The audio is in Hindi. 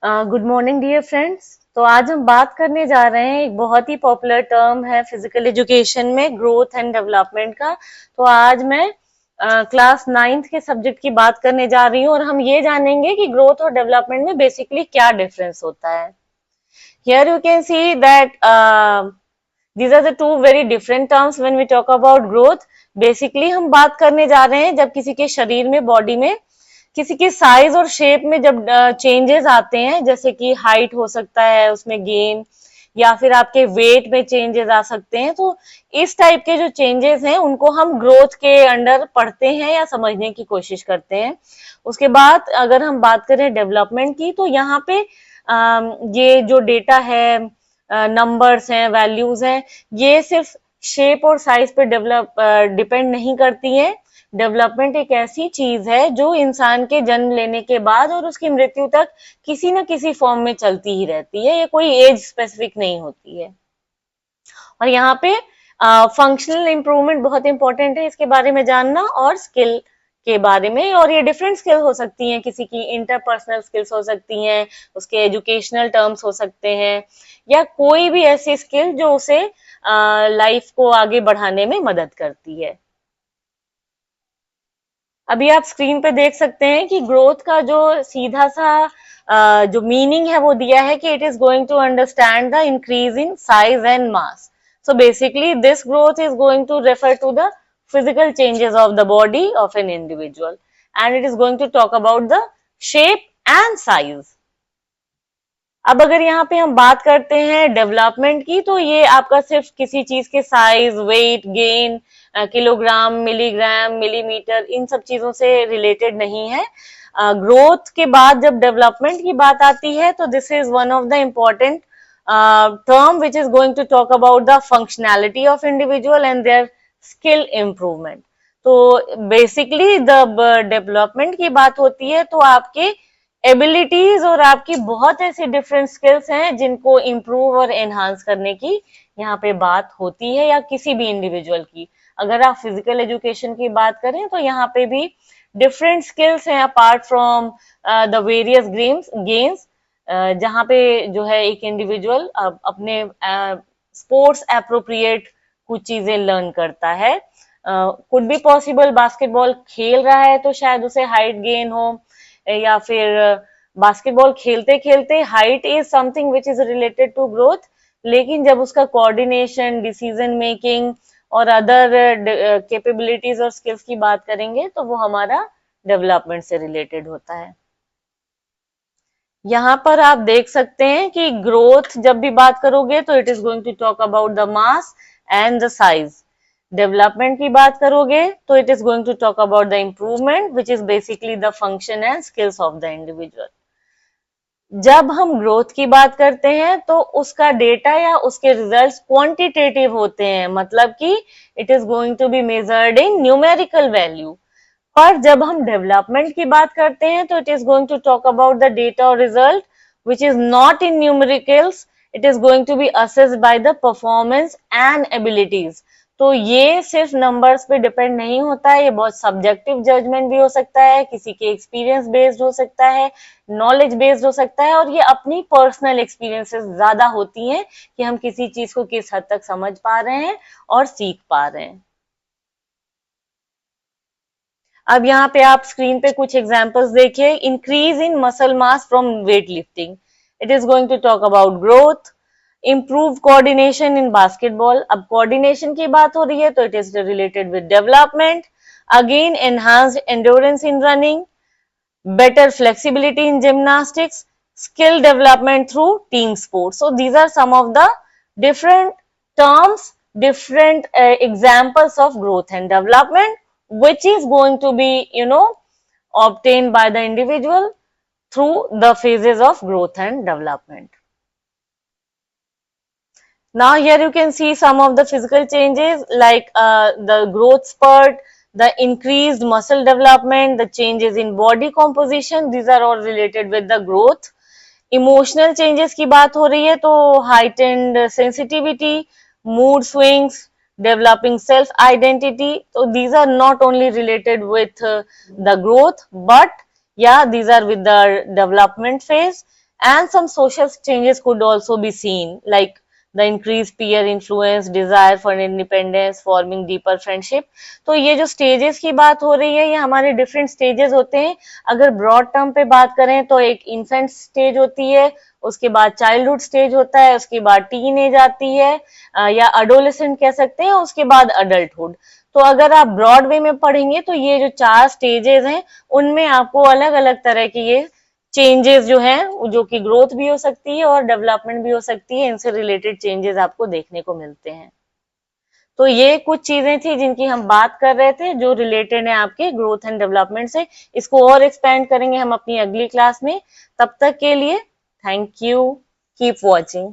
Good morning dear friends. तो आज हम बात करने जा रहे हैं, एक बहुत ही पॉपुलर टर्म है फिजिकल एजुकेशन में, ग्रोथ एंड डेवलपमेंट का। तो आज मैं क्लास नाइन्थ के सब्जेक्ट की बात करने जा रही हूँ और हम ये जानेंगे कि ग्रोथ और डेवलपमेंट में बेसिकली क्या डिफरेंस होता है। Here you can see that these are the two very different terms when we talk about growth. Basically हम बात करने जा रहे हैं जब किसी के शरीर में, बॉडी में, किसी की साइज और शेप में जब चेंजेस आते हैं, जैसे कि हाइट हो सकता है उसमें गेन, या फिर आपके वेट में चेंजेस आ सकते हैं। तो इस टाइप के जो चेंजेस हैं उनको हम ग्रोथ के अंडर पढ़ते हैं या समझने की कोशिश करते हैं। उसके बाद अगर हम बात करें डेवलपमेंट की, तो यहाँ पे ये जो डेटा है, नंबर्स हैं, वैल्यूज हैं, ये सिर्फ शेप और साइज पे डिपेंड नहीं करती है। डेवलपमेंट एक ऐसी चीज है जो इंसान के जन्म लेने के बाद और उसकी मृत्यु तक किसी न किसी फॉर्म में चलती ही रहती है। ये कोई एज स्पेसिफिक नहीं होती है। और यहाँ पे फंक्शनल इंप्रूवमेंट बहुत इंपॉर्टेंट है, इसके बारे में जानना, और स्किल के बारे में। और ये डिफरेंट स्किल हो सकती हैं, किसी की इंटरपर्सनल स्किल्स हो सकती हैं, उसके एजुकेशनल टर्म्स हो सकते हैं, या कोई भी ऐसी स्किल जो उसे लाइफ को आगे बढ़ाने में मदद करती है। अभी आप स्क्रीन पे देख सकते हैं कि ग्रोथ का जो सीधा सा जो मीनिंग है वो दिया है कि it is going to understand the increase in size and mass. So basically this growth is going to refer to the physical changes of the body of an individual, and it is going to talk about the shape and size. अब अगर यहाँ पे हम बात करते हैं डेवलपमेंट की, तो ये आपका सिर्फ किसी चीज के size, weight, gain, kilogram, milligram, millimetre, इन सब चीजों से रिलेटेड नहीं है। ग्रोथ के बाद जब डेवलपमेंट की बात आती है, तो this is one of the important term which is going to talk about the functionality of individual and their skill improvement. तो बेसिकली जब डेवलपमेंट की बात होती है, तो आपके एबिलिटीज और आपकी बहुत ऐसी डिफरेंट स्किल्स हैं जिनको इम्प्रूव और एनहांस करने की यहाँ पे बात होती है, या किसी भी इंडिविजुअल की। अगर आप फिजिकल एजुकेशन की बात करें, तो यहाँ पे भी डिफरेंट स्किल्स हैं apart from the various games, जहाँ पे जो है एक इंडिविजुअल अपने स्पोर्ट्स एप्रोप्रिएट कुछ चीजें लर्न करता है। कुड बी पॉसिबल बास्केटबॉल खेल रहा है तो शायद उसे हाइट गेन हो, या फिर बास्केटबॉल खेलते खेलते height is something which is related to growth, लेकिन जब उसका कोऑर्डिनेशन, डिसीजन मेकिंग और अदर कैपेबिलिटीज और स्किल्स की बात करेंगे, तो वो हमारा डेवलपमेंट से रिलेटेड होता है। यहाँ पर आप देख सकते हैं कि ग्रोथ जब भी बात करोगे तो it is going to talk about the mass and the size. Development की बात करोगे तो it is going to talk about the improvement which is basically the function and skills of the individual. जब हम ग्रोथ की बात करते हैं तो उसका डेटा या उसके रिजल्ट्स क्वांटिटेटिव होते हैं, मतलब कि it is going to be measured in numerical value. पर जब हम डेवलपमेंट की बात करते हैं तो it is going to talk about the data और result which is not in numericals, it is going to be assessed by the performance and abilities. तो ये सिर्फ नंबर्स पे डिपेंड नहीं होता है, ये बहुत सब्जेक्टिव जजमेंट भी हो सकता है, किसी के एक्सपीरियंस बेस्ड हो सकता है, नॉलेज बेस्ड हो सकता है, और ये अपनी पर्सनल एक्सपीरियंसेस ज्यादा होती हैं कि हम किसी चीज को किस हद तक समझ पा रहे हैं और सीख पा रहे हैं। अब यहाँ पे आप स्क्रीन पे कुछ एग्जांपल्स देखिए। Increase in muscle mass from weight lifting, it is going to talk about growth. Improve coordination in basketball, अब कोऑर्डिनेशन की बात हो रही है तो it is related with development. Again enhanced endurance in running, better flexibility in gymnastics, skill development through team sports. So these are some of the different terms, different examples of growth and development, which is going to be, obtained by the individual through the phases of growth and development. Now here you can see some of the physical changes like the growth spurt, the increased muscle development, the changes in body composition, these are all related with the growth. Emotional changes की बात हो रही है तो heightened sensitivity, mood swings, developing self identity, so these are not only related with the growth, but yeah, these are with the development phase. and some social changes could also be seen, like the increased peer influence, desire for independence, forming deeper friendship. तो ये जो स्टेजेस की बात हो रही है, ये हमारे डिफरेंट स्टेजेस होते हैं. अगर ब्रॉड टर्म पे बात करें तो एक इन्फेंट स्टेज होती है, उसके बाद चाइल्डहुड स्टेज होता है, उसके बाद टीन एज आती है, या अडोलेसेंट कह सकते हैं, उसके बाद अडल्टहुड. तो अगर आप ब्रॉड वे में पढ़ेंगे तो ये जो 4 स्टेजेस हैं, उनमें आपको अलग अलग तरह की ये चेंजेस जो हैं, जो कि ग्रोथ भी हो सकती है और डेवलपमेंट भी हो सकती है, इनसे रिलेटेड चेंजेस आपको देखने को मिलते हैं. तो ये कुछ चीजें थी जिनकी हम बात कर रहे थे, जो रिलेटेड है आपके ग्रोथ एंड डेवलपमेंट से. इसको और एक्सपेंड करेंगे हम अपनी अगली क्लास में. तब तक के लिए थैंक यू, कीप वॉचिंग.